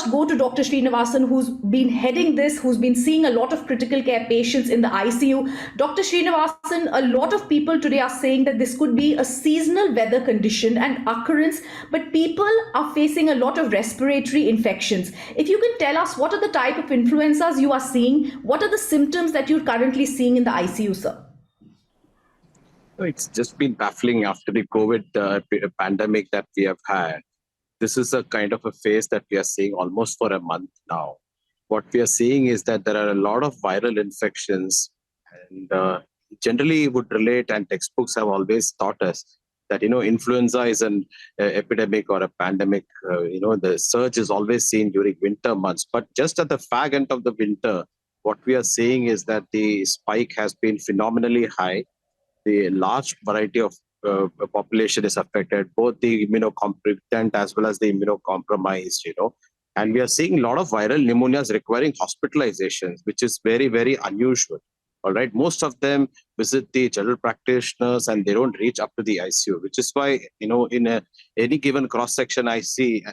first go to Dr. Srinivasan, who's been heading this, who's been seeing a lot of critical care patients in the ICU. Dr. Srinivasan, a lot of people today are saying that this could be a seasonal weather condition and occurrence, but people are facing a lot of respiratory infections. If you can tell us what are the type of influenzas you are seeing, what are the symptoms that you're currently seeing in the ICU, sir? It's just been baffling after the COVID pandemic that we have had. This is a kind of a phase that we are seeing almost for a month now. What we are seeing is that there are a lot of viral infections, and generally would relate, and textbooks have always taught us that, influenza is an epidemic or a pandemic. The surge is always seen during winter months. But just at the fag end of the winter, what we are seeing is that the spike has been phenomenally high. The large variety of population is affected, both the immunocompetent as well as the immunocompromised, and we are seeing a lot of viral pneumonias requiring hospitalizations, which is very, very unusual. All right. Most of them visit the general practitioners and they don't reach up to the ICU, which is why, in any given cross section I see,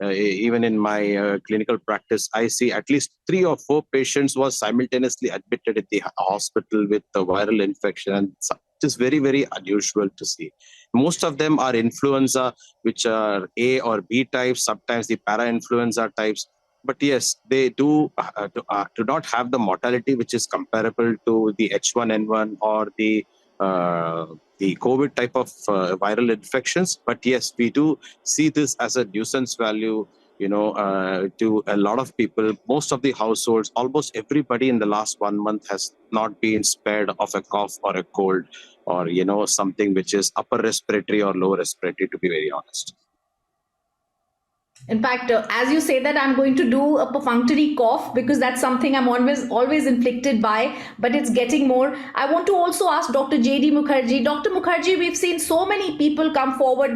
even in my clinical practice, I see at least 3 or 4 patients was simultaneously admitted at the hospital with the viral infection, and it is very, very unusual to see. Most of them are influenza, which are A or B types, sometimes the para-influenza types. But yes, they do not have the mortality which is comparable to the H3N2 or the COVID type of viral infections. But yes, we do see this as a nuisance value, to a lot of people. Most of the households, almost everybody in the last 1 month has not been spared of a cough or a cold, or, something which is upper respiratory or lower respiratory, to be very honest. In fact, as you say that, I'm going to do a perfunctory cough because that's something I'm always inflicted by, but it's getting more. I want to also ask Dr. J.D. Mukherjee. Dr. Mukherjee, we've seen so many people come forward